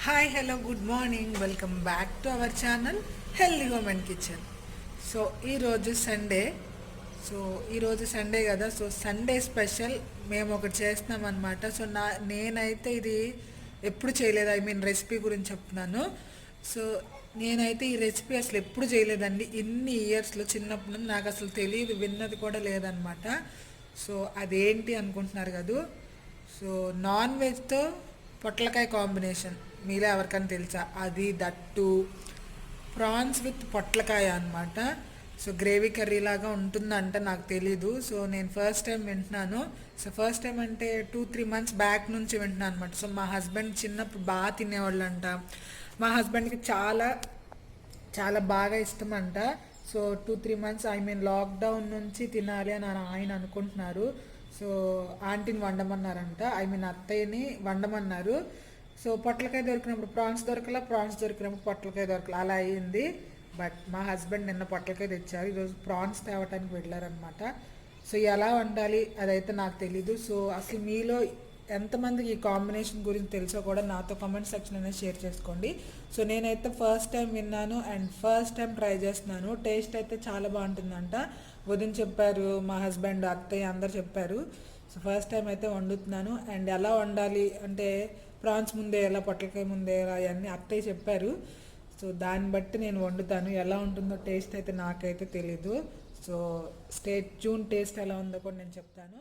Hi hello good morning welcome back to our channel healthy home and kitchen. So ఈరోజు Sunday. So ఈరోజు Sunday కదా, so Sunday special మేము ఒకటి చేస్తున్నాం అనమాట. సో నేనైతే ఇది ఎప్పుడు చేయలేదు, రెసిపీ గురించి చెప్తున్నాను. సో నేనైతే ఈ రెసిపీ అసలు ఎప్పుడు చేయలేదండి ఇన్ని ఇయర్స్లో. చిన్నప్పుడు నుండి నాకు అసలు తెలియదు, విన్నది కూడా లేదనమాట. సో అదేంటి అనుకుంటున్నారు కదా. సో నాన్ వెజ్తో పొట్లకాయ కాంబినేషన్ మీలో ఎవరికైనా తెలుసా? అది దట్టు ప్రాన్స్ విత్ పొట్లకాయ అనమాట. సో గ్రేవీ కర్రీ లాగా ఉంటుందంట, నాకు తెలీదు. సో నేను ఫస్ట్ టైం వింటున్నాను. సో ఫస్ట్ టైం అంటే 2-3 మంత్స్ బ్యాక్ నుంచి వింటున్నాను అనమాట. సో మా హస్బెండ్ చిన్నప్పుడు బాగా తినేవాళ్ళు అంట. మా హస్బెండ్కి చాలా చాలా బాగా ఇష్టం అంట. సో 2-3 మంత్స్ లాక్డౌన్ నుంచి తినాలి అని ఆయన అనుకుంటున్నారు. సో ఆంటీని వండమన్నారంట, అత్తయ్యని వండమన్నారు. సో పొట్లకాయ దొరికినప్పుడు ప్రాన్స్ దొరకలా, ప్రాన్స్ దొరికినప్పుడు పొట్లకాయ దొరకలా, అలా అయ్యింది. బట్ మా హస్బెండ్ నిన్న పొట్లకాయ తెచ్చారు, ఈరోజు ప్రాన్స్ తేవటానికి వెళ్ళారనమాట. సో ఎలా వండాలి అదైతే నాకు తెలీదు. సో అసలు మీలో ఎంతమందికి ఈ కాంబినేషన్ గురించి తెలుసో కూడా నాతో కామెంట్ సెక్షన్ అనేది షేర్ చేసుకోండి. సో నేనైతే ఫస్ట్ టైం విన్నాను అండ్ ఫస్ట్ టైం ట్రై చేస్తున్నాను. టేస్ట్ అయితే చాలా బాగుంటుందంట. వదిన చెప్పారు, మా హస్బెండ్, అత్తయ్య అందరు చెప్పారు. సో ఫస్ట్ టైం అయితే వండుతున్నాను. అండ్ ఎలా వండాలి అంటే ప్రాన్స్ ముందే ఎలా, పొట్లకాయ ముందే ఎలా, అవన్నీ అత్తయ్య చెప్పారు. సో దాన్ని బట్టి నేను వండుతాను. ఎలా ఉంటుందో టేస్ట్ అయితే నాకైతే తెలీదు. సో స్టేట్ ట్యూన్, టేస్ట్ ఎలా ఉందో కూడా నేను చెప్తాను.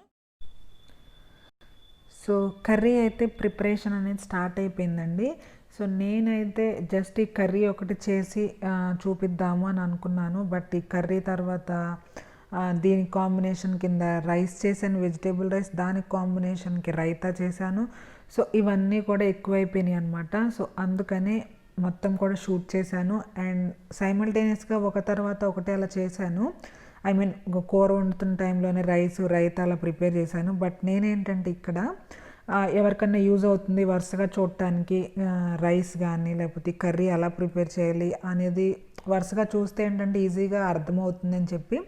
సో కర్రీ అయితే ప్రిపరేషన్ అనేది స్టార్ట్ అయిపోయిందండి. సో నేనైతే జస్ట్ ఈ కర్రీ ఒకటి చేసి చూపిద్దాము అని అనుకున్నాను. బట్ ఈ కర్రీ తర్వాత దీని కాంబినేషన్ కింద రైస్ చేశాను, వెజిటేబుల్ రైస్. దానికి కాంబినేషన్కి రైతా చేశాను. సో ఇవన్నీ కూడా ఎక్కువైపోయినాయి అనమాట. సో అందుకని మొత్తం కూడా షూట్ చేశాను. అండ్ సైమల్టేనియస్గా ఒక తర్వాత ఒకటి అలా చేశాను. కూర వండుతున్న టైంలోనే రైతా అలా ప్రిపేర్ చేశాను. బట్ నేనేంటంటే ఇక్కడ ఎవరికన్నా యూజ్ అవుతుంది వరుసగా చూడటానికి, రైస్ కానీ లేకపోతే కర్రీ ఎలా ప్రిపేర్ చేయాలి అనేది వరుసగా చూస్తే ఏంటంటే ఈజీగా అర్థమవుతుందని చెప్పి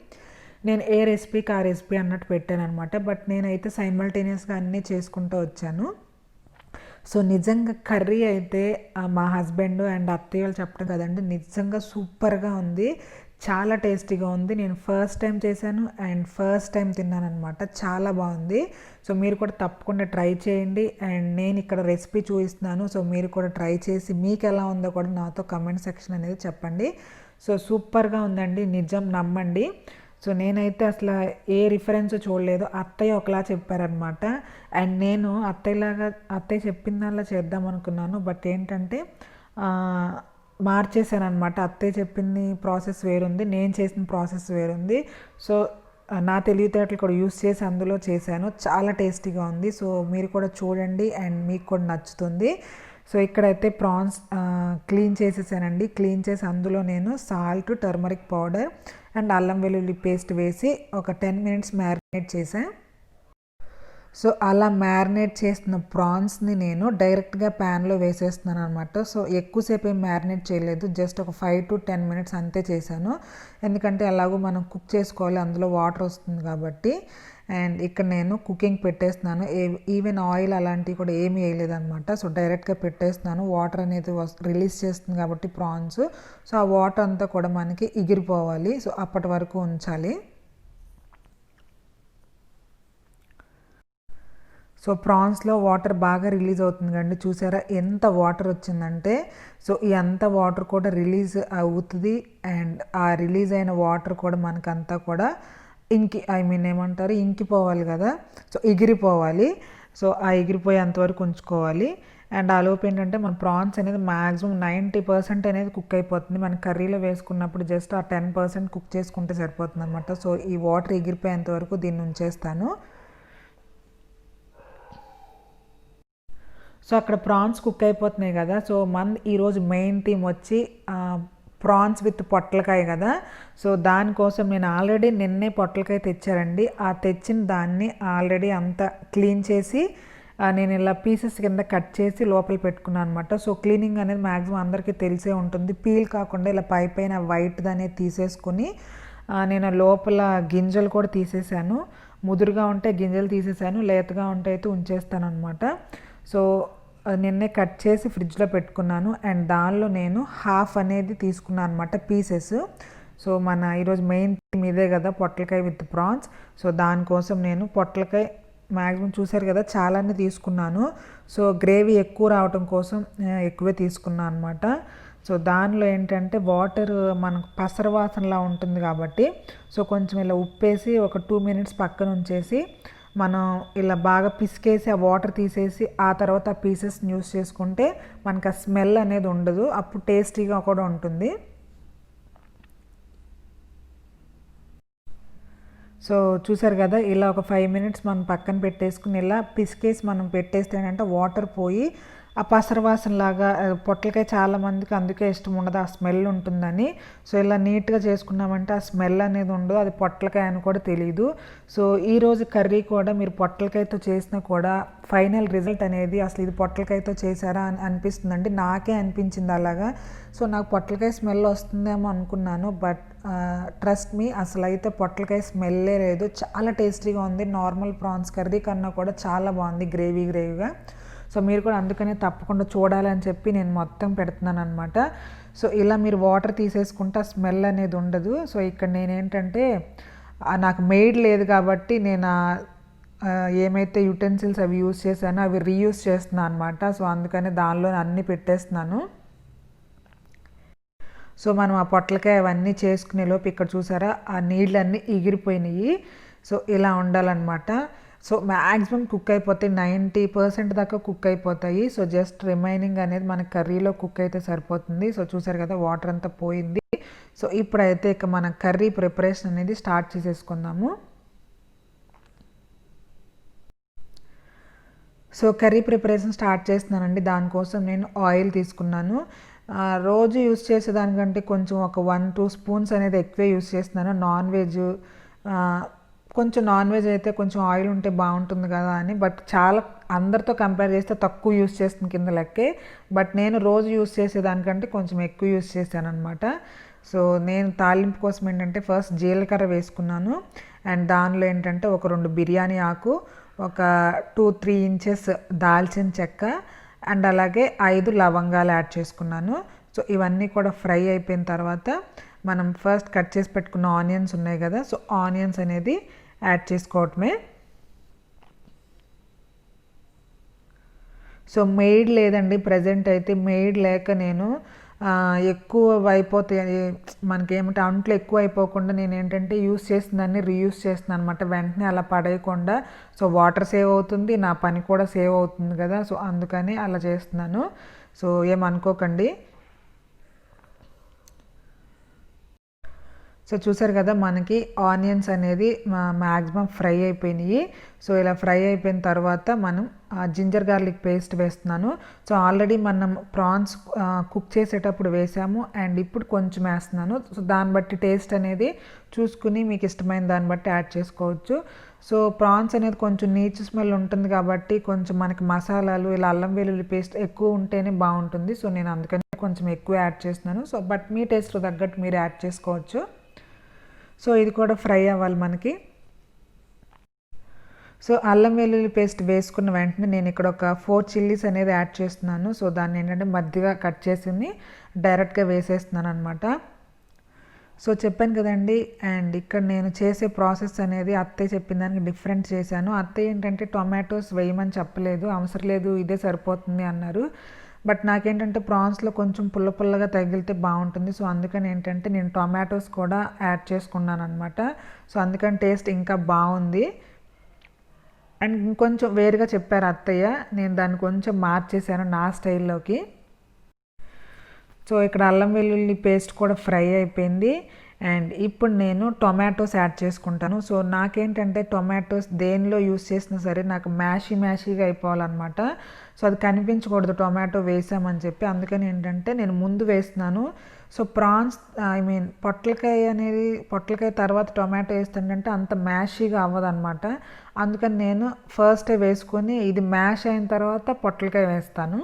నేను ఏ రెసిపీకి ఆ రెసిపీ అన్నట్టు పెట్టాను అనమాట. బట్ నేనైతే సైమల్టేనియస్గా అన్నీ చేసుకుంటూ వచ్చాను. సో నిజంగా కర్రీ అయితే మా హస్బెండ్ అండ్ అత్తయ్య వాళ్ళు చెప్పడం కదండి, నిజంగా సూపర్గా ఉంది, చాలా టేస్టీగా ఉంది. నేను ఫస్ట్ టైం చేశాను అండ్ ఫస్ట్ టైం తిన్నాను అనమాట. చాలా బాగుంది. సో మీరు కూడా తప్పకుండా ట్రై చేయండి. అండ్ నేను ఇక్కడ రెసిపీ చూపిస్తున్నాను. సో మీరు కూడా ట్రై చేసి మీకు ఎలా ఉందో కూడా నాతో కమెంట్ సెక్షన్ అనేది చెప్పండి. సో సూపర్గా ఉందండి, నిజం నమ్మండి. సో నేనైతే అసలు ఏ రిఫరెన్స్ చూడలేదు. అత్తయ్య ఒకలా చెప్పారనమాట. అండ్ నేను అత్తయ్య చెప్పిందల్లా చేద్దాం అనుకున్నాను. బట్ ఏంటంటే మార్చేశాను అనమాట. అత్తయ్య చెప్పింది ప్రాసెస్ వేరుంది, నేను చేసిన ప్రాసెస్ వేరుంది. సో నా తెలివితేటలు కూడా యూస్ చేసి అందులో చేశాను. చాలా టేస్టీగా ఉంది. సో మీరు కూడా చూడండి అండ్ మీకు కూడా నచ్చుతుంది. సో ఇక్కడైతే ప్రాన్స్ క్లీన్ చేసేసానండి. క్లీన్ చేసి అందులో నేను సాల్ట్, టర్మరిక్ పౌడర్ అండ్ అల్లం వెల్లుల్లి పేస్ట్ వేసి ఒక 10 minutes మ్యారినేట్ చేశాను. సో అలా మ్యారినేట్ చేసిన ప్రాన్స్ని నేను డైరెక్ట్గా ప్యాన్లో వేసేస్తున్నాను అనమాట. సో ఎక్కువసేపు ఏం మ్యారినేట్ చేయలేదు, జస్ట్ ఒక 5 to 10 minutes అంతే చేశాను. ఎందుకంటే అలాగూ మనం కుక్ చేసుకోవాలి, అందులో వాటర్ వస్తుంది కాబట్టి. అండ్ ఇక్కడ నేను కుకింగ్ పెట్టేస్తున్నాను. ఈవెన్ ఆయిల్ అలాంటివి కూడా ఏమీ వేయలేదన్నమాట. సో డైరెక్ట్గా పెట్టేస్తున్నాను. వాటర్ అనేది రిలీజ్ చేస్తుంది కాబట్టి ప్రాన్స్. సో ఆ వాటర్ అంతా కూడా మనకి ఎగిరిపోవాలి. సో అప్పటి వరకు ఉంచాలి. సో ప్రాన్స్లో వాటర్ బాగా రిలీజ్ అవుతుంది కండి, చూసారా ఎంత వాటర్ వచ్చిందంటే. సో ఈ అంత వాటర్ కూడా రిలీజ్ అవుతుంది. అండ్ ఆ రిలీజ్ అయిన వాటర్ కూడా మనకంతా కూడా ఇంకిపోవాలి కదా. సో ఎగిరిపోవాలి. సో ఆ ఎగిరిపోయేంతవరకు ఉంచుకోవాలి. అండ్ ఆ లోపు ఏంటంటే మన ప్రాన్స్ అనేది మ్యాక్సిమం 90% అనేది కుక్ అయిపోతుంది. మన కర్రీలో వేసుకున్నప్పుడు జస్ట్ ఆ 10% కుక్ చేసుకుంటే సరిపోతుంది అనమాట. సో ఈ వాటర్ ఎగిరిపోయేంత వరకు దీన్ని ఉంచేస్తాను. సో అక్కడ ప్రాన్స్ కుక్ అయిపోతున్నాయి కదా. సో ఈరోజు మెయిన్ థీమ్ వచ్చి ప్రాన్స్ విత్ పొట్లకాయ కదా. సో దానికోసం నేను ఆల్రెడీ నిన్నే పొట్లకాయ తెచ్చారండి. ఆ తెచ్చిన దాన్ని ఆల్రెడీ అంతా క్లీన్ చేసి నేను ఇలా పీసెస్ కింద కట్ చేసి లోపల పెట్టుకున్నాను అనమాట. సో క్లీనింగ్ అనేది మ్యాక్సిమం అందరికీ తెలిసే ఉంటుంది. పీల్ కాకుండా ఇలా పైన వైట్ది అనేది తీసేసుకుని నేను లోపల గింజలు కూడా తీసేసాను. ముదురుగా ఉంటే గింజలు తీసేసాను, లేతగా ఉంటే అయితే ఉంచేస్తాను అనమాట. సో నిన్నే కట్ చేసి ఫ్రిడ్జ్లో పెట్టుకున్నాను. అండ్ దానిలో నేను హాఫ్ అనేది తీసుకున్నాను అనమాట పీసెస్. సో మన ఈరోజు మెయిన్ థీమ్ ఇదే కదా, పొట్లకాయ విత్ ప్రాన్స్. సో దానికోసం నేను పొట్లకాయ మ్యాక్సిమం చూసారు కదా చాలానే తీసుకున్నాను. సో గ్రేవీ ఎక్కువ రావటం కోసం ఎక్కువే తీసుకున్నాను అనమాట. సో దానిలో ఏంటంటే వాటర్ మనకు పసర వాసనలా ఉంటుంది కాబట్టి సో కొంచెం ఇలా ఉప్పేసి ఒక 2 మినిట్స్ పక్కన ఉంచేసి మనం ఇలా బాగా పిసికేసి ఆ వాటర్ తీసేసి ఆ తర్వాత ఆ పీసెస్ని యూస్ చేసుకుంటే మనకు ఆ స్మెల్ అనేది ఉండదు, అప్పుడు టేస్టీగా కూడా ఉంటుంది. సో చూసారు కదా, ఇలా ఒక 5 మినిట్స్ మనం పక్కన పెట్టేసుకుని ఇలా పిసికేసి మనం పెట్టేస్తేనంటే వాటర్ పోయి ఆ పసరవాసనలాగా పొట్లకాయ చాలామందికి అందుకే ఇష్టం ఉండదు, ఆ స్మెల్ ఉంటుందని. సో ఇలా నీట్గా చేసుకున్నామంటే ఆ స్మెల్ అనేది ఉండదు, అది పొట్లకాయ అని కూడా తెలియదు. సో ఈరోజు కర్రీ కూడా మీరు పొట్లకాయతో చేసినా కూడా ఫైనల్ రిజల్ట్ అనేది అసలు ఇది పొట్లకాయతో చేశారా అని అనిపిస్తుందండి. నాకే అనిపించింది అలాగా. సో నాకు పొట్లకాయ స్మెల్ వస్తుందేమో అనుకున్నాను, బట్ ట్రస్ట్ మీ అసలు అయితే పొట్లకాయ స్మెల్లే లేదు. చాలా టేస్టీగా ఉంది, నార్మల్ ప్రాన్స్ కర్రీ కన్నా కూడా చాలా బాగుంది గ్రేవీగా. సో మీరు కూడా అందుకనే తప్పకుండా చూడాలని చెప్పి నేను మొత్తం పెడుతున్నాను అనమాట. సో ఇలా మీరు వాటర్ తీసేసుకుంటే ఆ స్మెల్ అనేది ఉండదు. సో ఇక్కడ నేనేంటంటే నాకు మెయిడ్ లేదు కాబట్టి నేను ఏమైతే యుటెన్సిల్స్ అవి యూస్ చేశానో అవి రీయూస్ చేస్తున్నాను అనమాట. సో అందుకని దానిలో అన్నీ పెట్టేస్తున్నాను. సో మనం ఆ పొట్లకాయ అవన్నీ చేసుకునే లోపు ఇక్కడ చూసారా ఆ నీళ్ళన్నీ ఎగిరిపోయినాయి. సో ఇలా ఉండాలన్నమాట. సో మ్యాక్సిమం కుక్ అయిపోతాయి, 90% దాకా కుక్ అయిపోతాయి. సో జస్ట్ రిమైనింగ్ అనేది మన కర్రీలో కుక్ అయితే సరిపోతుంది. సో చూసారు కదా వాటర్ అంతా పోయింది. సో ఇప్పుడైతే ఇక మన కర్రీ ప్రిపరేషన్ అనేది స్టార్ట్ చేసేసుకుందాము. సో కర్రీ ప్రిపరేషన్ స్టార్ట్ చేస్తున్నానండి. దానికోసం నేను ఆయిల్ తీసుకున్నాను. రోజు యూస్ చేసేదానికంటే కొంచెం ఒక 1-2 స్పూన్స్ అనేది ఎక్కువే యూస్ చేస్తున్నాను. నాన్ వెజ్ అయితే కొంచెం ఆయిల్ ఉంటే బాగుంటుంది కదా అని, బట్ చాలా అందరితో కంపేర్ చేస్తే తక్కువ యూస్ చేస్తుంది కింద లెక్కే. బట్ నేను రోజు యూస్ చేసేదానికంటే కొంచెం ఎక్కువ యూస్ చేశాను అనమాట. సో నేను తాలింపు కోసం ఏంటంటే ఫస్ట్ జీలకర్ర వేసుకున్నాను. అండ్ దానిలో ఏంటంటే ఒక 2 బిర్యానీ ఆకు, ఒక 2-3 ఇంచెస్ దాల్చిన చెక్క, అండ్ అలాగే 5 లవంగాలు యాడ్ చేసుకున్నాను. సో ఇవన్నీ కూడా ఫ్రై అయిపోయిన తర్వాత మనం ఫస్ట్ కట్ చేసి పెట్టుకున్న ఆనియన్స్ ఉన్నాయి కదా, సో ఆనియన్స్ అనేది యాడ్ చేసుకోవటమే. సో మెయిడ్ లేదండి ప్రజెంట్ అయితే, మెయిడ్ లేక నేను ఎక్కువ అయిపోతాయి మనకేమిటి అంట్లు ఎక్కువ అయిపోకుండా నేను ఏంటంటే యూస్ చేసిందాన్ని రీయూస్ చేస్తున్నాను అనమాట, వెంటనే అలా పడేయకుండా. సో వాటర్ సేవ్ అవుతుంది, నా పని కూడా సేవ్ అవుతుంది కదా, సో అందుకని అలా చేస్తున్నాను. సో ఏమనుకోకండి. సో చూసారు కదా మనకి ఆనియన్స్ అనేది మ్యాక్సిమం ఫ్రై అయిపోయినాయి. సో ఇలా ఫ్రై అయిపోయిన తర్వాత మనం జింజర్ గార్లిక్ పేస్ట్ వేస్తున్నాను. సో ఆల్రెడీ మనం ప్రాన్స్ కుక్ చేసేటప్పుడు వేసాము, అండ్ ఇప్పుడు కొంచెం వేస్తున్నాను. సో దాన్ని బట్టి టేస్ట్ అనేది చూసుకుని మీకు ఇష్టమైన దాన్ని బట్టి యాడ్ చేసుకోవచ్చు. సో ప్రాన్స్ అనేది కొంచెం నీచు స్మెల్ ఉంటుంది కాబట్టి కొంచెం మనకి మసాలాలు ఇలా అల్లం వెల్లుల్లి పేస్ట్ ఎక్కువ ఉంటేనే బాగుంటుంది. సో నేను అందుకని కొంచెం ఎక్కువ యాడ్ చేస్తున్నాను. సో బట్ మీ టేస్ట్ తగ్గట్టు మీరు యాడ్ చేసుకోవచ్చు. సో ఇది కూడా ఫ్రై అవ్వాలి మనకి. సో అల్లం వెల్లుల్లి పేస్ట్ వేసుకున్న వెంటనే నేను ఇక్కడ ఒక 4 చిల్లీస్ అనేది యాడ్ చేస్తున్నాను. సో దాన్ని ఏంటంటే మధ్యగా కట్ చేసి డైరెక్ట్గా వేసేస్తున్నాను అనమాట. సో చెప్పాను కదండి, అండ్ ఇక్కడ నేను చేసే ప్రాసెస్ అనేది అత్తయ్య చెప్పిన దానికి డిఫరెంట్ చేశాను. అత్తయ్య ఏంటంటే టొమాటోస్ వేయమని చెప్పలేదు, అవసరం లేదు ఇదే సరిపోతుంది అన్నారు. బట్ నాకేంటంటే ప్రాన్స్లో కొంచెం పుల్లగా తగిలితే బాగుంటుంది. సో అందుకని ఏంటంటే నేను టొమాటోస్ కూడా యాడ్ చేసుకున్నాను అనమాట. సో అందుకని టేస్ట్ ఇంకా బాగుంది. అండ్ ఇంకొంచెం వేరుగా చెప్పారు అత్తయ్య, నేను దాన్ని కొంచెం మార్చేసాను నా స్టైల్లోకి. సో ఇక్కడ అల్లం వెల్లుల్లి పేస్ట్ కూడా ఫ్రై అయిపోయింది. అండ్ ఇప్పుడు నేను టొమాటోస్ యాడ్ చేసుకుంటాను. సో నాకేంటంటే టొమాటోస్ దేనిలో యూస్ చేసినా సరే నాకు మ్యాషీగా అయిపోవాలన్నమాట. సో అది కనిపించకూడదు టొమాటో వేసామని చెప్పి, అందుకని ఏంటంటే నేను ముందు వేస్తున్నాను. సో ప్రాన్స్ పొట్లకాయ తర్వాత టొమాటో వేస్తుంటే అంత మ్యాషీగా అవ్వదన్నమాట. అందుకని నేను ఫస్టే వేసుకొని ఇది మ్యాష్ అయిన తర్వాత పొట్లకాయ వేస్తాను.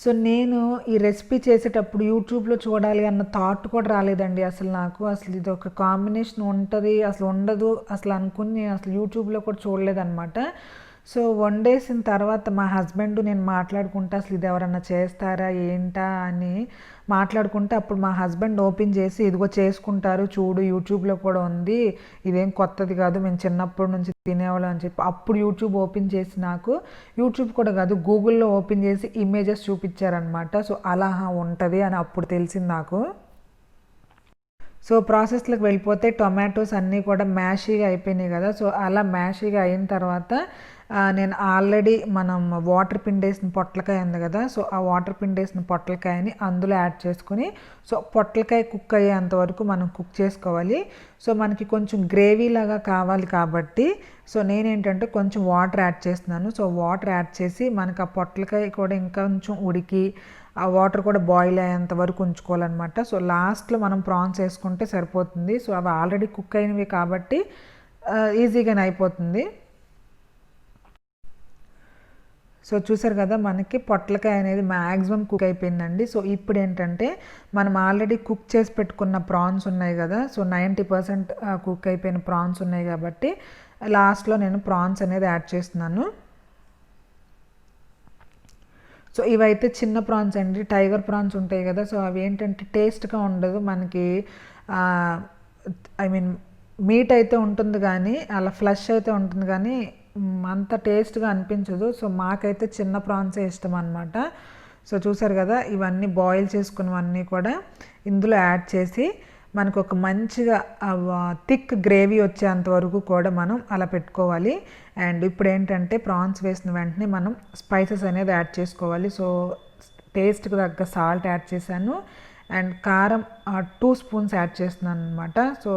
సో నేను ఈ రెసిపీ చేసేటప్పుడు యూట్యూబ్లో చూడాలి అన్న థాట్ కూడా రాలేదండి అసలు నాకు. అసలు ఇది ఒక కాంబినేషన్ ఉంటుంది అసలు ఉండదు అసలు అనుకుని నేను అసలు యూట్యూబ్లో కూడా చూడలేదన్నమాట. సో వండేసిన తర్వాత మా హస్బెండ్ నేను మాట్లాడుకుంటా అసలు ఇది ఎవరన్నా చేస్తారా ఏంటా అని మాట్లాడుకుంటే అప్పుడు మా హస్బెండ్ ఓపెన్ చేసి ఇదిగో చేసుకుంటారు చూడు యూట్యూబ్లో కూడా ఉంది, ఇదేం కొత్తది కాదు, మేము చిన్నప్పటి నుంచి తినేవాళ్ళం అని చెప్పి అప్పుడు యూట్యూబ్ ఓపెన్ చేసి నాకు యూట్యూబ్ కూడా కాదు గూగుల్లో ఓపెన్ చేసి ఇమేజెస్ చూపించారనమాట. సో అలా ఉంటుంది అని అప్పుడు తెలిసింది నాకు. సో ప్రాసెస్లోకి వెళ్ళిపోతే టొమాటోస్ అన్నీ కూడా మ్యాషీగా అయిపోయినాయి కదా. సో అలా మ్యాషీగా అయిన తర్వాత నేను ఆల్రెడీ మనం వాటర్ పిండేసిన పొట్లకాయ ఉంది కదా. సో ఆ వాటర్ పిండేసిన పొట్లకాయని అందులో యాడ్ చేసుకుని సో పొట్లకాయ కుక్ అయ్యేంత వరకు మనం కుక్ చేసుకోవాలి. సో మనకి కొంచెం గ్రేవీ లాగా కావాలి కాబట్టి సో నేనేంటంటే కొంచెం వాటర్ యాడ్ చేస్తున్నాను. సో వాటర్ యాడ్ చేసి మనకి ఆ పొట్లకాయ కూడా ఇంకా కొంచెం ఉడికి ఆ వాటర్ కూడా బాయిల్ అయ్యేంత వరకు ఉంచుకోవాలన్నమాట. సో లాస్ట్లో మనం ప్రాన్స్ వేసుకుంటే సరిపోతుంది. సో అవి ఆల్రెడీ కుక్ అయినవి కాబట్టి ఈజీగానే అయిపోతుంది. సో చూసారు కదా మనకి పొట్లకాయ అనేది మ్యాక్సిమం కుక్ అయిపోయిందండి. సో ఇప్పుడు ఏంటంటే మనం ఆల్రెడీ కుక్ చేసి పెట్టుకున్న ప్రాన్స్ ఉన్నాయి కదా. సో 90% కుక్ అయిపోయిన ప్రాన్స్ ఉన్నాయి కాబట్టి లాస్ట్లో నేను ప్రాన్స్ అనేది యాడ్ చేస్తున్నాను. సో ఇవైతే చిన్న ప్రాన్స్ అండి, టైగర్ ప్రాన్స్ ఉంటాయి కదా. సో అవి ఏంటంటే టేస్ట్గా ఉండదు మనకి, ఐ మీన్ మీట్ అయితే ఉంటుంది కానీ అలా ఫ్లష్ అయితే ఉంటుంది కానీ అంత టేస్ట్గా అనిపించదు. సో మాకైతే చిన్న ప్రాన్సే ఇష్టం అనమాట. సో చూసారు కదా ఇవన్నీ బాయిల్ చేసుకున్నవన్నీ కూడా ఇందులో యాడ్ చేసి మనకు ఒక మంచిగా థిక్ గ్రేవీ వచ్చేంత వరకు కూడా మనం అలా పెట్టుకోవాలి. అండ్ ఇప్పుడు ఏంటంటే ప్రాన్స్ వేసిన వెంటనే మనం స్పైసెస్ అనేది యాడ్ చేసుకోవాలి. సో టేస్ట్కి తగ్గ సాల్ట్ యాడ్ చేశాను అండ్ కారం 2 స్పూన్స్ యాడ్ చేస్తున్నాను అనమాట. సో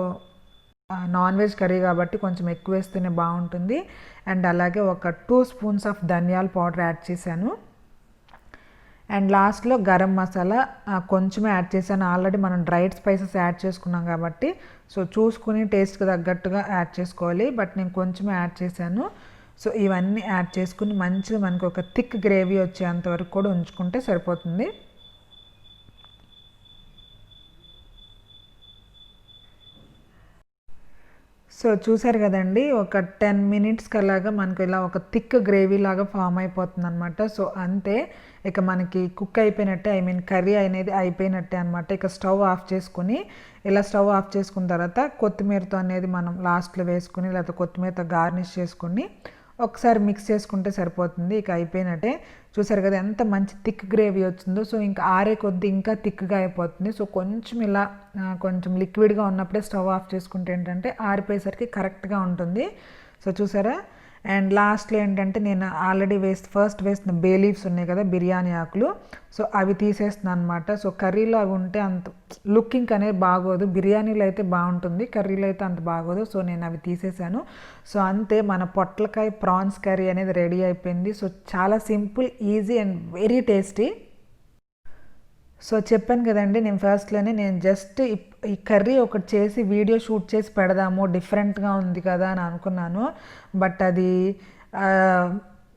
నాన్ వెజ్ కర్రీ కాబట్టి కొంచెం ఎక్కువ వేస్తేనే బాగుంటుంది. అండ్ అలాగే ఒక 2 స్పూన్స్ ఆఫ్ ధనియాల పౌడర్ యాడ్ చేశాను. అండ్ లాస్ట్లో గరం మసాలా కొంచెమే యాడ్ చేశాను. ఆల్రెడీ మనం డ్రైడ్ స్పైసెస్ యాడ్ చేసుకున్నాం కాబట్టి సో చూసుకుని టేస్ట్కి తగ్గట్టుగా యాడ్ చేసుకోవాలి. బట్ నేను కొంచెమే యాడ్ చేశాను. సో ఇవన్నీ యాడ్ చేసుకుని మంచిగా మనకు ఒక థిక్ గ్రేవీ వచ్చేంత వరకు కూడా ఉంచుకుంటే సరిపోతుంది. సో చూసారు కదండి ఒక 10 మినిట్స్కి అలాగా మనకు ఇలా ఒక థిక్ గ్రేవీ లాగా ఫామ్ అయిపోతుంది అనమాట. సో అంతే, ఇక మనకి కుక్ అయిపోయినట్టే, ఐ మీన్ కర్రీ అనేది అయిపోయినట్టే అనమాట. ఇక స్టవ్ ఆఫ్ చేసుకుని ఇలా స్టవ్ ఆఫ్ చేసుకున్న తర్వాత కొత్తిమీరతో అనేది మనం లాస్ట్లో వేసుకుని లేకపోతే కొత్తిమీరతో గార్నిష్ చేసుకుని ఒకసారి మిక్స్ చేసుకుంటే సరిపోతుంది. ఇక అయిపోయినట్టే. చూసారు కదా ఎంత మంచి థిక్ గ్రేవీ వచ్చిందో. సో ఇంకా ఆరే కొద్ది ఇంకా థిక్గా అయిపోతుంది. సో కొంచెం ఇలా కొంచెం లిక్విడ్గా ఉన్నప్పుడే స్టవ్ ఆఫ్ చేసుకుంటే ఏంటంటే ఆరిపోయేసరికి కరెక్ట్గా ఉంటుంది. సో చూసారా. అండ్ లాస్ట్లో ఏంటంటే నేను ఆల్రెడీ ఫస్ట్ వేసిన బే లీవ్స్ ఉన్నాయి కదా బిర్యానీ ఆకులు, సో అవి తీసేస్తున్నాను అనమాట. సో కర్రీలో అవి ఉంటే అంత లుకింగ్ అనేది బాగోదు, బిర్యానీలో అయితే బాగుంటుంది, కర్రీలో అయితే అంత బాగోదు. సో నేను అవి తీసేసాను. సో అంతే, మన పొట్లకాయ ప్రాన్స్ కర్రీ అనేది రెడీ అయిపోయింది. సో చాలా simple, easy and very tasty. So చెప్పాను కదండి నేను ఫస్ట్లోనే, నేను జస్ట్ ఈ కర్రీ ఒకటి చేసి వీడియో షూట్ చేసి పెడదాము డిఫరెంట్గా ఉంది కదా అని అనుకున్నాను. బట్ అది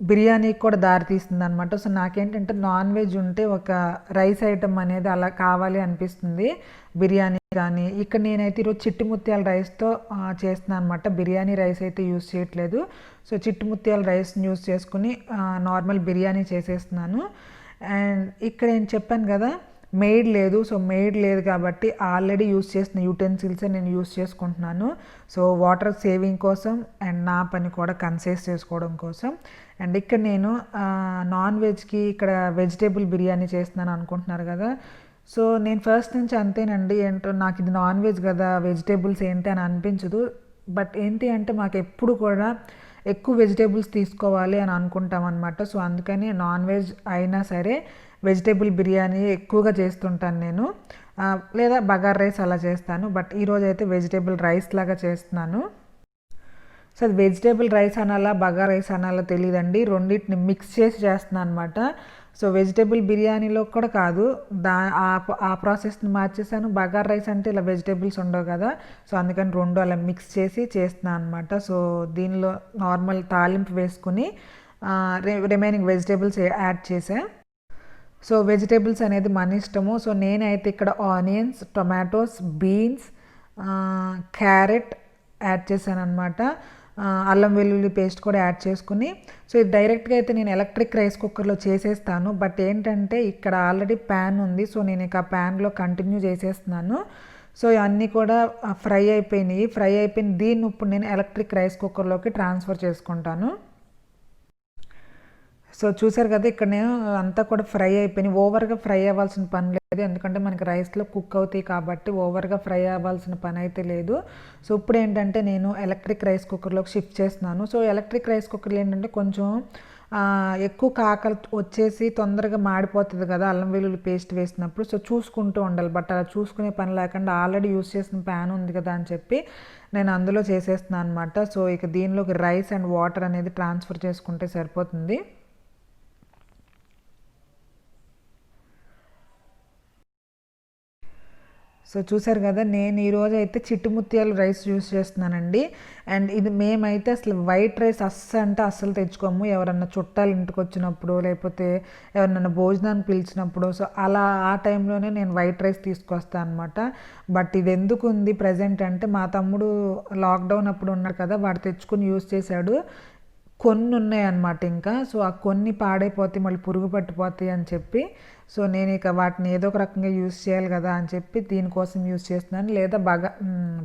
బిర్యానీకి కూడా దారి తీస్తుంది అనమాట. సో నాకేంటంటే నాన్ వెజ్ ఉంటే ఒక రైస్ ఐటమ్ అనేది అలా కావాలి అనిపిస్తుంది బిర్యానీ కానీ. ఇక్కడ నేనైతే ఈరోజు చిట్టి ముత్యాల రైస్తో చేస్తున్నాను అనమాట. బిర్యానీ రైస్ అయితే యూస్ చేయట్లేదు. సో చిట్టి ముత్యాల రైస్ని యూస్ చేసుకుని నార్మల్ బిర్యానీ చేసేస్తున్నాను. అండ్ ఇక్కడ నేను చెప్పాను కదా మెయిడ్ లేదు. సో మెయిడ్ లేదు కాబట్టి ఆల్రెడీ యూస్ చేసిన యూటెన్సిల్సే నేను యూస్ చేసుకుంటున్నాను. సో వాటర్ సేవింగ్ కోసం అండ్ నా పని కూడా కన్సైజ్ చేసుకోవడం కోసం. అండ్ ఇక్కడ నేను నాన్ వెజ్కి ఇక్కడ వెజిటేబుల్ బిర్యానీ చేస్తున్నాను అనుకుంటున్నారు కదా. సో నేను ఫస్ట్ నుంచి అంతేనండి, ఏంటో నాకు ఇది నాన్ వెజ్ కదా వెజిటేబుల్స్ ఏంటి అని అనిపించదు. బట్ ఏంటి అంటే మాకు ఎప్పుడు కూడా ఎక్కువ వెజిటేబుల్స్ తీసుకోవాలి అని అనుకుంటాం అనమాట. సో అందుకని నాన్ వెజ్ అయినా సరే వెజిటేబుల్ బిర్యానీ ఎక్కువగా చేస్తుంటాను నేను, లేదా బగార్ రైస్ అలా చేస్తాను. బట్ ఈరోజు అయితే వెజిటేబుల్ రైస్ లాగా చేస్తున్నాను. సో అది వెజిటేబుల్ రైస్ అనాలా బగార్ రైస్ అనాలా తెలియదండి, రెండింటిని మిక్స్ చేసి చేస్తున్నాను అనమాట. సో వెజిటేబుల్ బిర్యానీలో కూడా కాదు, ఆ ప్రాసెస్ని మార్చేసాను. బగార్ రైస్ అంటే ఇలా వెజిటేబుల్స్ ఉండవు కదా, సో అందుకని రెండు అలా మిక్స్ చేసి చేస్తున్నాను అనమాట. సో దీనిలో నార్మల్ తాలింపు వేసుకుని రిమైనింగ్ వెజిటేబుల్స్ యాడ్ చేసా. సో వెజిటేబుల్స్ అనేది మన ఇష్టము. సో నేనైతే ఇక్కడ onions, tomatoes, beans, carrot add చేశాను అనమాట. అల్లం వెల్లుల్లి పేస్ట్ కూడా యాడ్ చేసుకుని, సో ఇది డైరెక్ట్గా అయితే నేను ఎలక్ట్రిక్ రైస్ కుక్కర్లో చేసేస్తాను. బట్ ఏంటంటే ఇక్కడ ఆల్రెడీ ప్యాన్ ఉంది, సో నేను ఇక ఆ ప్యాన్లో కంటిన్యూ చేసేస్తున్నాను. సో అన్నీ కూడా ఫ్రై అయిపోయినాయి. దీన్ని ఇప్పుడు నేను ఎలక్ట్రిక్ రైస్ కుక్కర్లోకి ట్రాన్స్ఫర్ చేసుకుంటాను. సో చూసారు కదా, ఇక్కడ నేను అంతా కూడా ఫ్రై అయిపోయినాయి. ఓవర్గా ఫ్రై అవ్వాల్సిన పని లేదు, ఎందుకంటే మనకి రైస్లో కుక్ అవుతాయి కాబట్టి ఓవర్గా ఫ్రై అవ్వాల్సిన పని అయితే లేదు. సో ఇప్పుడు ఏంటంటే నేను ఎలక్ట్రిక్ రైస్ కుక్కర్లోకి షిఫ్ట్ చేస్తున్నాను. సో ఎలక్ట్రిక్ రైస్ కుక్కర్లో ఏంటంటే కొంచెం ఎక్కువ కాకలు వచ్చేసి తొందరగా మాడిపోతుంది కదా అల్లం వెల్లుల్లి పేస్ట్ వేసినప్పుడు. సో చూసుకుంటూ ఉండాలి, బట్ అలా చూసుకునే పని లేకుండా ఆల్రెడీ యూస్ చేసిన ప్యాన్ ఉంది కదా అని చెప్పి నేను అందులో చేసేస్తున్నాను అనమాట. సో ఇక దీనిలోకి రైస్ అండ్ వాటర్ అనేది ట్రాన్స్ఫర్ చేసుకుంటే సరిపోతుంది. సో చూసారు కదా, నేను ఈరోజు అయితే చిట్టుముత్యాలు రైస్ యూస్ చేస్తున్నానండి. అండ్ ఇది మేమైతే అసలు వైట్ రైస్ అస్సలు తెచ్చుకోము. ఎవరన్నా చుట్టాలు ఇంటికి వచ్చినప్పుడు, లేకపోతే ఎవరన్నా భోజనాన్ని పిలిచినప్పుడు, సో అలా ఆ టైంలోనే నేను వైట్ రైస్ తీసుకొస్తాను అనమాట. బట్ ఇది ఎందుకు ఉంది ప్రజెంట్ అంటే, మా తమ్ముడు లాక్డౌన్ అప్పుడు ఉన్నాడు కదా, వాడు తెచ్చుకుని యూస్ చేశాడు. కొన్ని ఉన్నాయన్నమాట ఇంకా. సో ఆ కొన్ని పాడైపోతాయి, మళ్ళీ పురుగు పట్టిపోతాయి అని చెప్పి, సో నేను ఇక వాటిని ఏదో ఒక రకంగా యూస్ చేయాలి కదా అని చెప్పి దీనికోసం యూస్ చేస్తున్నాను. లేదా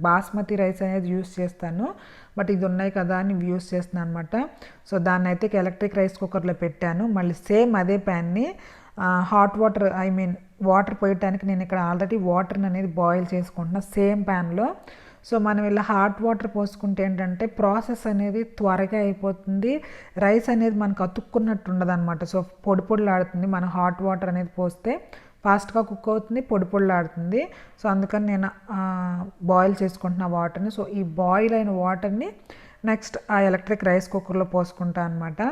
బాస్మతి రైస్ అనేది యూస్ చేస్తాను, బట్ ఇది ఉన్నాయి కదా అని యూస్ చేస్తున్నాను అనమాట. సో దాన్ని అయితే ఎలక్ట్రిక్ రైస్ కుక్కర్లో పెట్టాను. మళ్ళీ సేమ్ అదే ప్యాన్ని హాట్ వాటర్ వాటర్ పోయటానికి నేను ఇక్కడ ఆల్రెడీ వాటర్ని అనేది బాయిల్ చేసుకుంటున్నా సేమ్ ప్యాన్లో. సో మనం ఇలా హాట్ వాటర్ పోసుకుంటే ఏంటంటే ప్రాసెస్ అనేది త్వరగా అయిపోతుంది, రైస్ అనేది మనకు అతుక్కున్నట్టు ఉండదు అనమాట. సో పొడిలాడుతుంది. మనం హాట్ వాటర్ అనేది పోస్తే ఫాస్ట్గా కుక్ అవుతుంది, పొడిలాడుతుంది. సో అందుకని నేను బాయిల్ చేసుకుంటున్న వాటర్ని. సో ఈ బాయిల్ అయిన వాటర్ని నెక్స్ట్ ఆ ఎలక్ట్రిక్ రైస్ కుక్కర్లో పోసుకుంటాను అనమాట.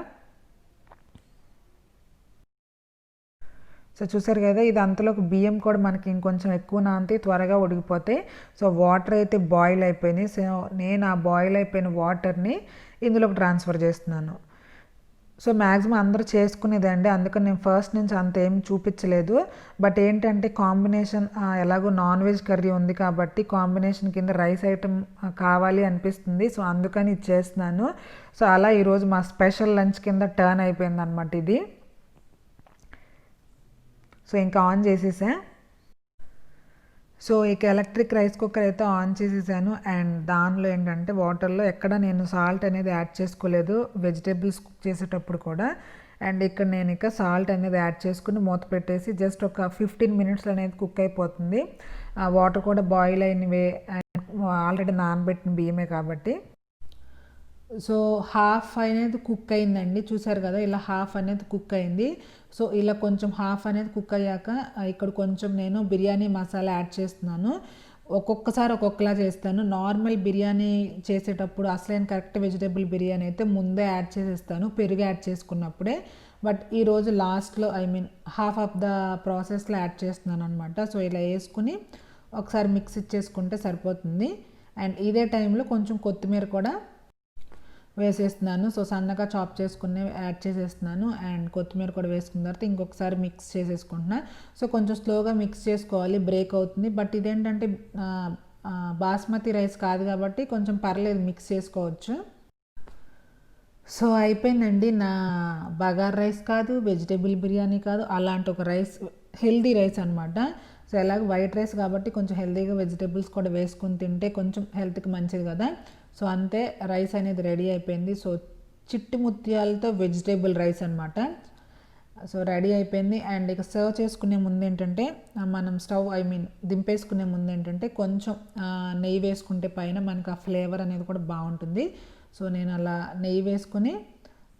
సో చూసారు కదా, ఇది అంతలోకి బియ్యం కూడా మనకి ఇంకొంచెం ఎక్కువ నాంతి త్వరగా ఉడికిపోతాయి. సో వాటర్ అయితే బాయిల్ అయిపోయినాయి. సో నేను ఆ బాయిల్ అయిపోయిన వాటర్ని ఇందులోకి ట్రాన్స్ఫర్ చేస్తున్నాను. సో మ్యాక్సిమం అందరూ చేసుకునేదే అండి, అందుకని నేను ఫస్ట్ నుంచి అంత ఏం చూపించలేదు. బట్ ఏంటంటే కాంబినేషన్ ఎలాగో నాన్ వెజ్ కర్రీ ఉంది కాబట్టి కాంబినేషన్ కింద రైస్ ఐటమ్ కావాలి అనిపిస్తుంది. సో అందుకని ఇది చేస్తున్నాను. సో అలా ఈరోజు మా స్పెషల్ లంచ్ కింద టర్న్ అయిపోయింది అనమాట ఇది. సో ఇంకా ఆన్ చేసేసా. సో ఇక ఎలక్ట్రిక్ రైస్ కుక్కర్ అయితే ఆన్ చేసేసాను. అండ్ దానిలో ఏంటంటే వాటర్లో ఎక్కడ నేను సాల్ట్ అనేది యాడ్ చేసుకోలేదు వెజిటేబుల్స్ కుక్ చేసేటప్పుడు కూడా. అండ్ ఇక్కడ నేను ఇక సాల్ట్ అనేది యాడ్ చేసుకుని మూత పెట్టేసి జస్ట్ ఒక 15 మినిట్స్ అనేది కుక్ అయిపోతుంది. వాటర్ కూడా బాయిల్ అయినవే, ఆల్రెడీ నానబెట్టిన బియ్యమే కాబట్టి. సో హాఫ్ అనేది కుక్ అయిందండి, చూసారు కదా, ఇలా హాఫ్ అనేది కుక్ అయింది. సో ఇలా కొంచెం హాఫ్ అనేది కుక్ అయ్యాక ఇక్కడ కొంచెం నేను బిర్యానీ మసాలా యాడ్ చేస్తున్నాను. ఒక్కొక్కసారి ఒక్కొక్కలా చేస్తాను. నార్మల్ బిర్యానీ చేసేటప్పుడు అసలైన కరెక్ట్ వెజిటేబుల్ బిర్యానీ అయితే ముందే యాడ్ చేసేస్తాను, పెరుగు యాడ్ చేసుకున్నప్పుడే. బట్ ఈరోజు లాస్ట్లో హాఫ్ ఆఫ్ ద ప్రాసెస్లో యాడ్ చేస్తున్నాను అనమాట. సో ఇలా వేసుకుని ఒకసారి మిక్స్ ఇచ్చేసుకుంటే సరిపోతుంది. అండ్ ఇదే టైంలో కొంచెం కొత్తిమీర కూడా వేసేస్తున్నాను. సో సన్నగా చాప్ చేసుకుని యాడ్ చేసేస్తున్నాను. అండ్ కొత్తిమీర కూడా వేసుకున్న తర్వాత ఇంకొకసారి మిక్స్ చేసేసుకుంటున్నా. సో కొంచెం స్లోగా మిక్స్ చేసుకోవాలి, బ్రేక్ అవుతుంది. బట్ ఇదేంటంటే బాస్మతి రైస్ కాదు కాబట్టి కొంచెం పర్లేదు, మిక్స్ చేసుకోవచ్చు. సో అయిపోయిందండి, నా బగార్ రైస్ కాదు, వెజిటేబుల్ బిర్యానీ కాదు, అలాంటి ఒక రైస్, హెల్దీ రైస్ అనమాట. సో ఎలాగ వైట్ రైస్ కాబట్టి కొంచెం హెల్తీగా వెజిటేబుల్స్ కూడా వేసుకుని తింటే కొంచెం హెల్త్కి మంచిది కదా. సో అంతే, రైస్ అనేది రెడీ అయిపోయింది. సో చిట్టి ముత్యాలతో వెజిటేబుల్ రైస్ అనమాట. సో రెడీ అయిపోయింది. అండ్ ఇక సర్వ్ చేసుకునే ముందు ఏంటంటే మనం దింపేసుకునే ముందు ఏంటంటే కొంచెం నెయ్యి వేసుకుంటే పైన మనకు ఆ ఫ్లేవర్ అనేది కూడా బాగుంటుంది. సో నేను అలా నెయ్యి వేసుకుని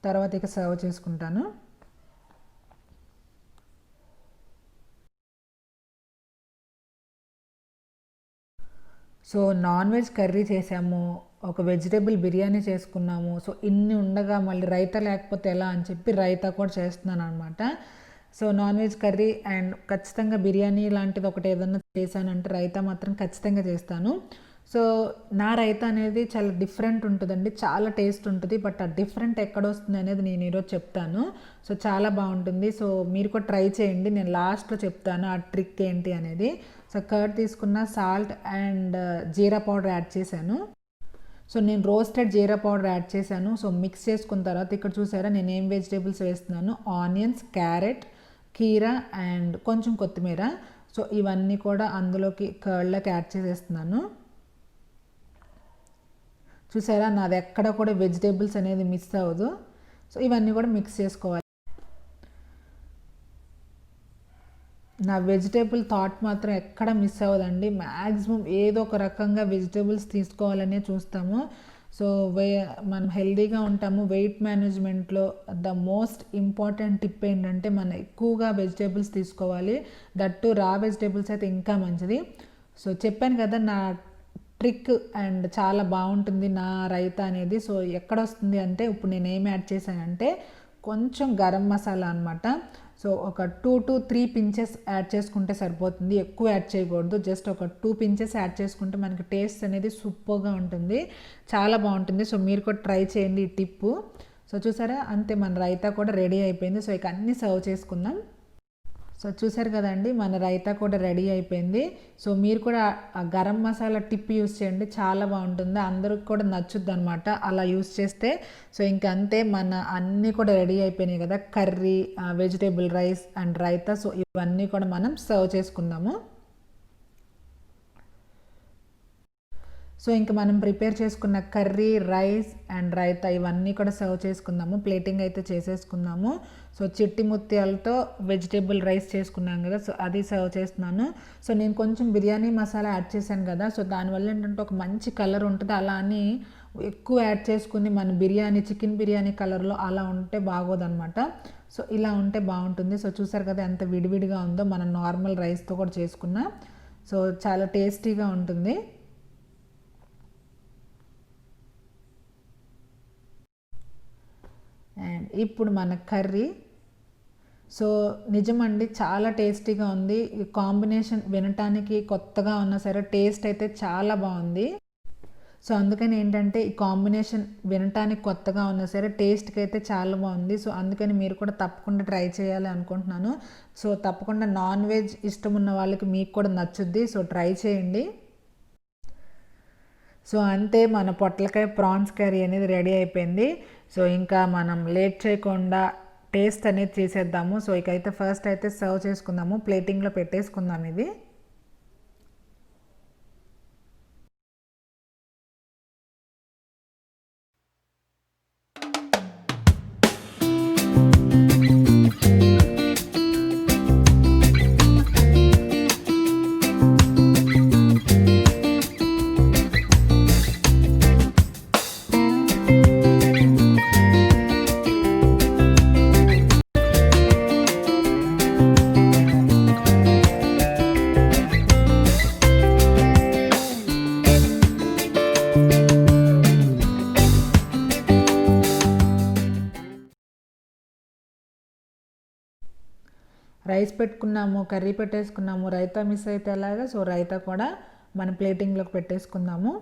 తర్వాత ఇక సర్వ్ చేసుకుంటాను. సో నాన్ వెజ్ కర్రీ చేసాము, ఒక వెజిటేబుల్ బిర్యానీ చేసుకున్నాము. సో ఇన్ని ఉండగా మళ్ళీ రైతా లేకపోతే ఎలా అని చెప్పి రైతా కూడా చేస్తున్నాను అనమాట. So non veg curry and ఖచ్చితంగా బిర్యానీ లాంటిది ఒకటి ఏదన్నా చేశానంటే రైతా మాత్రం ఖచ్చితంగా చేస్తాను. సో నా రైతా అనేది చాలా డిఫరెంట్ ఉంటుందండి, చాలా టేస్ట్ ఉంటుంది. బట్ ఆ డిఫరెంట్ ఎక్కడ వస్తుంది అనేది నేను ఈరోజు చెప్తాను. సో చాలా బాగుంటుంది. సో మీరు కూడా ట్రై చేయండి. నేను లాస్ట్లో చెప్తాను ఆ ట్రిక్ ఏంటి అనేది. సో కర్డ్ తీసుకున్న, salt and jeera powder add చేశాను. సో నేను రోస్టెడ్ జీరా పౌడర్ యాడ్ చేశాను. సో మిక్స్ చేసుకున్న తర్వాత ఇక్కడ చూసారా నేను ఏం వెజిటేబుల్స్ వేస్తున్నాను. ఆనియన్స్, క్యారెట్, కీరా అండ్ కొంచెం కొత్తిమీర. సో ఇవన్నీ కూడా అందులోకి కర్డ్లోకి యాడ్ చేసేస్తున్నాను. చూసారా నాది ఎక్కడ కూడా వెజిటేబుల్స్ అనేది మిస్ అవ్వదు. సో ఇవన్నీ కూడా మిక్స్ చేసుకోవాలి. నా వెజిటేబుల్ థాట్ మాత్రం ఎక్కడ మిస్ అవ్వదండి. మ్యాక్సిమం ఏదో ఒక రకంగా వెజిటేబుల్స్ తీసుకోవాలనే చూస్తాము. సో మనం హెల్తీగా ఉంటాము. వెయిట్ మేనేజ్మెంట్లో ద మోస్ట్ ఇంపార్టెంట్ టిప్ ఏంటంటే మనం ఎక్కువగా వెజిటేబుల్స్ తీసుకోవాలి. దట్టు రా వెజిటేబుల్స్ అయితే ఇంకా మంచిది. సో చెప్పాను కదా నా ట్రిక్ అండ్ చాలా బాగుంటుంది నా రైతా అనేది. సో ఎక్కడ వస్తుంది అంటే ఇప్పుడు నేను ఏం యాడ్ చేశానంటే కొంచెం గరం మసాలా అనమాట. సో ఒక 2 to 3 pinches యాడ్ చేసుకుంటే సరిపోతుంది, ఎక్కువ యాడ్ చేయకూడదు. జస్ట్ ఒక 2 pinches యాడ్ చేసుకుంటే మనకి టేస్ట్ అనేది సూపర్గా ఉంటుంది, చాలా బాగుంటుంది. సో మీరు కూడా ట్రై చేయండి ఈ టిప్పు. సో చూసారా అంతే, మన రైతా కూడా రెడీ అయిపోయింది. సో ఇక అన్నీ సర్వ్ చేసుకుందాం. సో చూసారు కదండి మన రైతా కూడా రెడీ అయిపోయింది. సో మీరు కూడా ఆ గరం మసాలా టిప్ యూస్ చేయండి, చాలా బాగుంటుంది, అందరికి కూడా నచ్చుద్ది అనమాట అలా యూస్ చేస్తే. సో ఇంకా అంతే, మన అన్నీ కూడా రెడీ అయిపోయినాయి కదా, curry, vegetable rice and raita. So ఇవన్నీ కూడా మనం సర్వ్ చేసుకుందాము. సో ఇంకా మనం ప్రిపేర్ చేసుకున్న కర్రీ, రైస్ అండ్ రైతా ఇవన్నీ కూడా సర్వ్ చేసుకుందాము. ప్లేటింగ్ అయితే చేసేసుకుందాము. సో చిట్టి ముత్యాలతో వెజిటేబుల్ రైస్ చేసుకున్నాం కదా, సో అది సర్వ్ చేస్తున్నాను. సో నేను కొంచెం బిర్యానీ మసాలా యాడ్ చేశాను కదా, సో దానివల్ల ఏంటంటే ఒక మంచి కలర్ ఉంటుంది. అలా అని ఎక్కువ యాడ్ చేసుకుని మన బిర్యానీ, చికెన్ బిర్యానీ కలర్లో అలా ఉంటే బాగోదన్నమాట. సో ఇలా ఉంటే బాగుంటుంది. సో చూసారు కదా ఎంత విడివిడిగా ఉందో, మనం నార్మల్ రైస్తో కూడా చేసుకున్నా. సో చాలా టేస్టీగా ఉంటుంది. అండ్ ఇప్పుడు మన కర్రీ. సో నిజమండి చాలా టేస్టీగా ఉంది. ఈ కాంబినేషన్ వినటానికి కొత్తగా ఉన్నా సరే టేస్ట్ అయితే చాలా బాగుంది. సో అందుకని ఏంటంటే ఈ కాంబినేషన్ వినటానికి కొత్తగా ఉన్నా సరే టేస్ట్కి అయితే చాలా బాగుంది. సో అందుకని మీరు కూడా తప్పకుండా ట్రై చేయాలి అనుకుంటున్నాను. సో తప్పకుండా నాన్ వెజ్ ఇష్టం ఉన్న వాళ్ళకి మీకు కూడా నచ్చుద్ది. సో ట్రై చేయండి. సో అంతే, మన పొట్లకాయ ప్రాన్స్ కర్రీ అనేది రెడీ అయిపోయింది. సో ఇంకా మనం లేట్ చేయకుండా టేస్ట్ అనేది చేసేద్దాము. సో ఇకైతే ఫస్ట్ అయితే సర్వ్ చేసుకుందాము, ప్లేటింగ్లో పెట్టేసుకుందాం ఇది. రైస్ పెట్టుకున్నాము, కర్రీ పెట్టేసుకున్నాము, రైతా మిస్ అయితే ఎలాగా. సో రైతా కూడా మన ప్లేటింగ్లోకి పెట్టేసుకుందాము.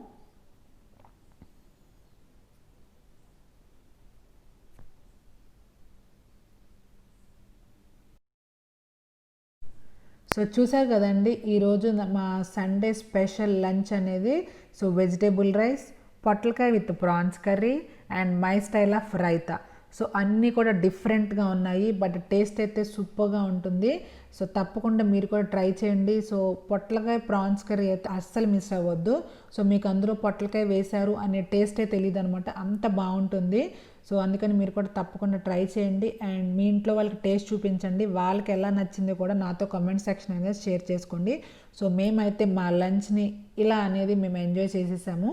సో చూసారు కదండి ఈరోజు మా సండే స్పెషల్ లంచ్ అనేది. సో వెజిటేబుల్ రైస్, పొట్లకాయ with prawns curry and my style of raita. So అన్నీ కూడా డిఫరెంట్గా ఉన్నాయి, బట్ టేస్ట్ అయితే సూపర్గా ఉంటుంది. సో తప్పకుండా మీరు కూడా ట్రై చేయండి. సో పొట్లకాయ ప్రాన్స్ కర్రీ అయితే అస్సలు మిస్ అవ్వద్దు. సో మీకు అందులో పొట్లకాయ వేశారు అనే టేస్టే తెలియదు అనమాట, అంత బాగుంటుంది. సో అందుకని మీరు కూడా తప్పకుండా ట్రై చేయండి అండ్ మీ ఇంట్లో వాళ్ళకి టేస్ట్ చూపించండి. వాళ్ళకి ఎలా నచ్చిందో కూడా నాతో కామెంట్ సెక్షన్ అనేది షేర్ చేసుకోండి. సో మేమైతే మా లంచ్ని ఇలా అనేది మేము ఎంజాయ్ చేసేసాము.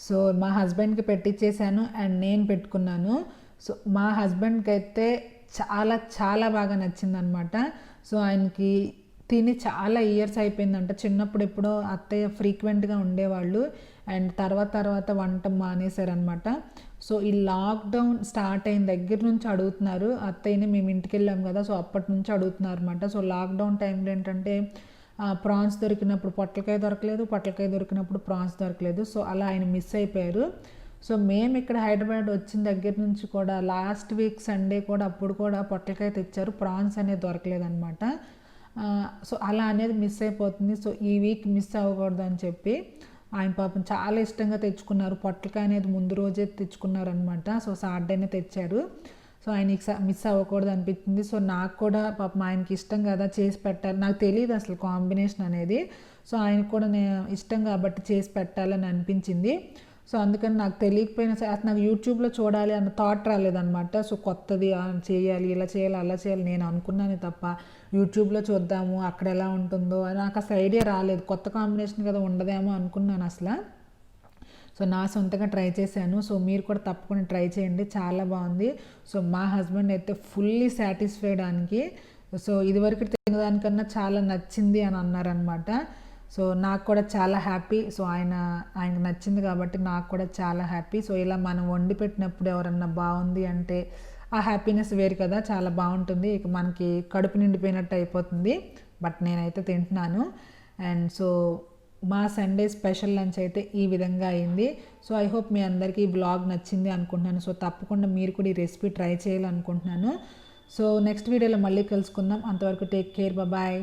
సో మా హస్బెండ్కి పెట్టించేసాను అండ్ నేను పెట్టుకున్నాను. సో మా హస్బెండ్కి అయితే చాలా చాలా బాగా నచ్చిందనమాట. సో ఆయనకి తిని చాలా ఇయర్స్ అయిపోయిందంట. చిన్నప్పుడు ఎప్పుడో అత్తయ్య ఫ్రీక్వెంట్గా ఉండేవాళ్ళు అండ్ తర్వాత వంట మానేశారనమాట. సో ఈ లాక్డౌన్ స్టార్ట్ అయిన దగ్గర నుంచి అడుగుతున్నారు అత్తయ్యని. మేము ఇంటికి వెళ్ళాం కదా, సో అప్పటి నుంచి అడుగుతున్నారు అనమాట. సో లాక్డౌన్ టైంలో ఏంటంటే ప్రాన్స్ దొరికినప్పుడు పొట్లకాయ దొరకలేదు, పొట్లకాయ దొరికినప్పుడు ప్రాన్స్ దొరకలేదు. సో అలా ఆయన మిస్ అయిపోయారు. సో మేము ఇక్కడ హైదరాబాద్ వచ్చిన దగ్గర నుంచి కూడా లాస్ట్ వీక్ సండే కూడా అప్పుడు కూడా పొట్లకాయ తెచ్చారు, ప్రాన్స్ అనేది దొరకలేదన్నమాట. సో అలా అనేది మిస్ అయిపోతుంది. సో ఈ వీక్ మిస్ అవ్వకూడదు అని చెప్పి ఆయన పాపం చాలా ఇష్టంగా తెచ్చుకున్నారు. పొట్లకాయ అనేది ముందు రోజే తెచ్చుకున్నారనమాట. సో సాటర్డేనే తెచ్చారు. సో ఆయనకి మిస్ అవ్వకూడదు అనిపించింది. సో నాకు కూడా పాపం ఆయనకి ఇష్టం కదా, చేసి పెట్టాలి. నాకు తెలియదు అసలు కాంబినేషన్ అనేది. సో ఆయనకు కూడా నేను ఇష్టం కాబట్టి చేసి పెట్టాలని అనిపించింది. సో అందుకని నాకు తెలియకపోయినా సరే అసలు నాకు యూట్యూబ్లో చూడాలి అన్న థాట్ రాలేదనమాట. సో కొత్తది చేయాలి, ఇలా చేయాలి, అలా చేయాలి నేను అనుకున్నాను తప్ప యూట్యూబ్లో చూద్దాము అక్కడ ఎలా ఉంటుందో నాకు అసలు ఐడియా రాలేదు. కొత్త కాంబినేషన్ కదా, ఉండదేమో అనుకున్నాను అసలు. సో నా సొంతంగా ట్రై చేశాను. సో మీరు కూడా తప్పకుండా ట్రై చేయండి, చాలా బాగుంది. సో మా హస్బెండ్ అయితే ఫుల్లీ సాటిస్ఫైడ్ దానికి. సో ఇదివరకు తినదానికన్నా చాలా నచ్చింది అని అన్నారనమాట. సో నాకు కూడా చాలా హ్యాపీ. సో ఆయనకు నచ్చింది కాబట్టి నాకు కూడా చాలా హ్యాపీ. సో ఇలా మనం వండి పెట్టినప్పుడు ఎవరన్నా బాగుంది అంటే ఆ హ్యాపీనెస్ వేరు కదా, చాలా బాగుంటుంది. ఇక మనకి కడుపు నిండిపోయినట్టు అయిపోతుంది. బట్ నేనైతే తింటున్నాను. అండ్ సో మా సండే స్పెషల్ లంచ్ అయితే ఈ విధంగా అయింది. సో ఐ హోప్ మీ అందరికీ ఈ బ్లాగ్ నచ్చింది అనుకుంటున్నాను. సో తప్పకుండా మీరు కూడా ఈ రెసిపీ ట్రై చేయాలనుకుంటున్నాను. సో నెక్స్ట్ వీడియోలో మళ్ళీ కలుసుకుందాం. అంతవరకు టేక్ కేర్, బాయ్.